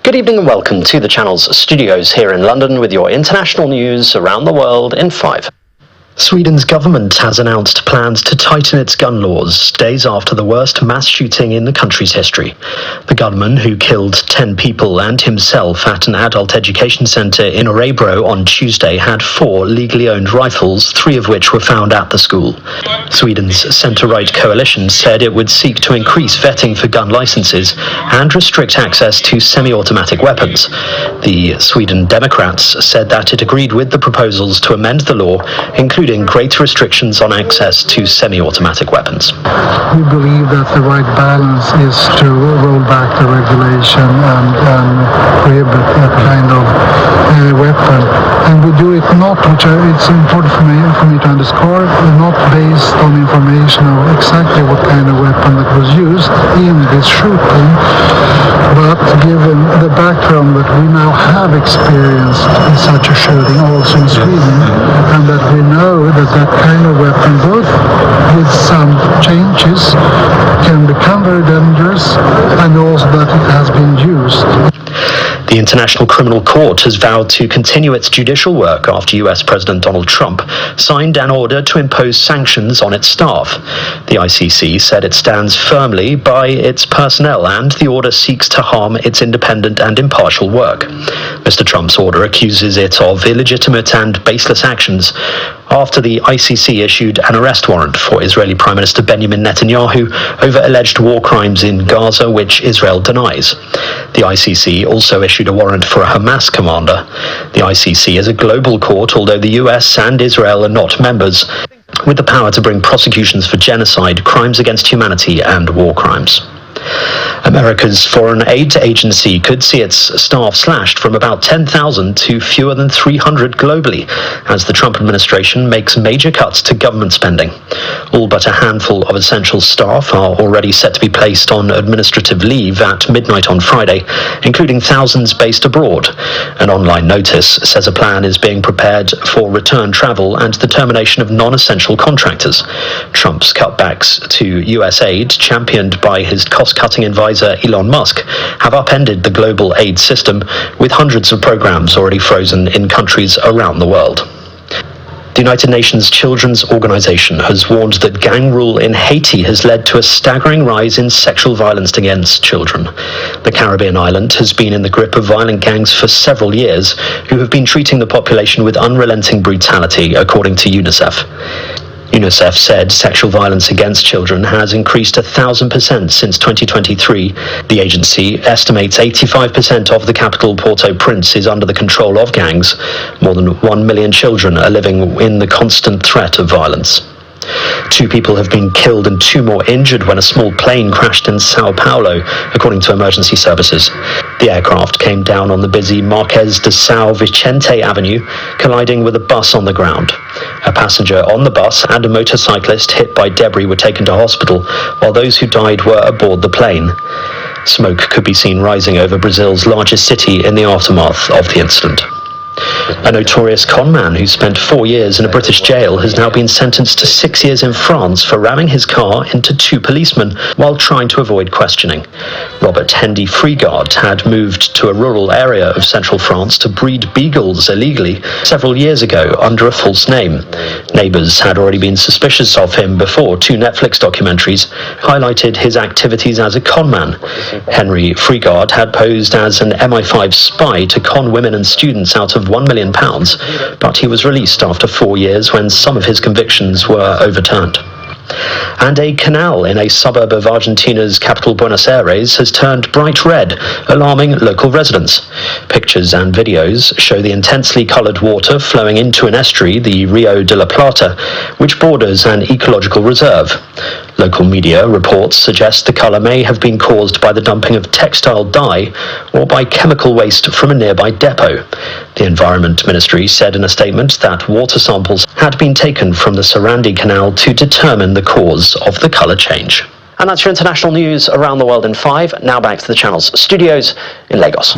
Good evening and welcome to the channel's studios here in London with your international news around the world in 5. Sweden's government has announced plans to tighten its gun laws days after the worst mass shooting in the country's history. The gunman, who killed 10 people and himself at an adult education centre in Örebro on Tuesday, had 4 legally owned rifles, 3 of which were found at the school. Sweden's centre-right coalition said it would seek to increase vetting for gun licences and restrict access to semi-automatic weapons. The Sweden Democrats said that it agreed with the proposals to amend the law, including greater restrictions on access to semi-automatic weapons. We believe that the right balance is to roll back the regulation and prohibit that kind of weapon. And we do it not, it's important for me to underscore, not based on information of exactly what kind of weapon that was used in this shooting, but given the background that we now have experienced in such a shooting also in Sweden, and that we know that kind of weapon, both with some changes, can become very dangerous, and also that it has been used. The International Criminal Court has vowed to continue its judicial work after US President Donald Trump signed an order to impose sanctions on its staff. The ICC said it stands firmly by its personnel and the order seeks to harm its independent and impartial work. Mr. Trump's order accuses it of illegitimate and baseless actions after the ICC issued an arrest warrant for Israeli Prime Minister Benjamin Netanyahu over alleged war crimes in Gaza, which Israel denies. The ICC also issued a warrant for a Hamas commander. The ICC is a global court, although the US and Israel are not members, with the power to bring prosecutions for genocide, crimes against humanity, and war crimes. America's Foreign Aid Agency could see its staff slashed from about 10,000 to fewer than 300 globally, as the Trump administration makes major cuts to government spending. All but a handful of essential staff are already set to be placed on administrative leave at midnight on Friday, including thousands based abroad. An online notice says a plan is being prepared for return travel and the termination of non-essential contractors. Trump's cutbacks to US aid, championed by his cost-cutting advisor Elon Musk, have upended the global aid system, with hundreds of programs already frozen in countries around the world. The United Nations Children's Organization has warned that gang rule in Haiti has led to a staggering rise in sexual violence against children. The Caribbean island has been in the grip of violent gangs for several years, who have been treating the population with unrelenting brutality, according to UNICEF. UNICEF said sexual violence against children has increased 1,000% since 2023. The agency estimates 85% of the capital Port-au-Prince is under the control of gangs. More than 1 million children are living in the constant threat of violence. 2 people have been killed and 2 more injured when a small plane crashed in Sao Paulo, according to emergency services. The aircraft came down on the busy Marques de São Vicente Avenue, colliding with a bus on the ground. A passenger on the bus and a motorcyclist hit by debris were taken to hospital, while those who died were aboard the plane. Smoke could be seen rising over Brazil's largest city in the aftermath of the incident. A notorious conman who spent 4 years in a British jail has now been sentenced to 6 years in France for ramming his car into 2 policemen while trying to avoid questioning. Robert Hendy Freegard had moved to a rural area of central France to breed beagles illegally several years ago under a false name. Neighbours had already been suspicious of him before 2 Netflix documentaries highlighted his activities as a conman. Henry Freegard had posed as an MI5 spy to con women and students out of £1 million, but he was released after 4 years when some of his convictions were overturned. And a canal in a suburb of Argentina's capital Buenos Aires has turned bright red, alarming local residents. Pictures and videos show the intensely coloured water flowing into an estuary, the Rio de la Plata, which borders an ecological reserve. Local media reports suggest the colour may have been caused by the dumping of textile dye or by chemical waste from a nearby depot. The Environment Ministry said in a statement that water samples had been taken from the Sarandi Canal to determine the cause of the colour change. And that's your international news around the world in 5. Now back to the channel's studios in Lagos.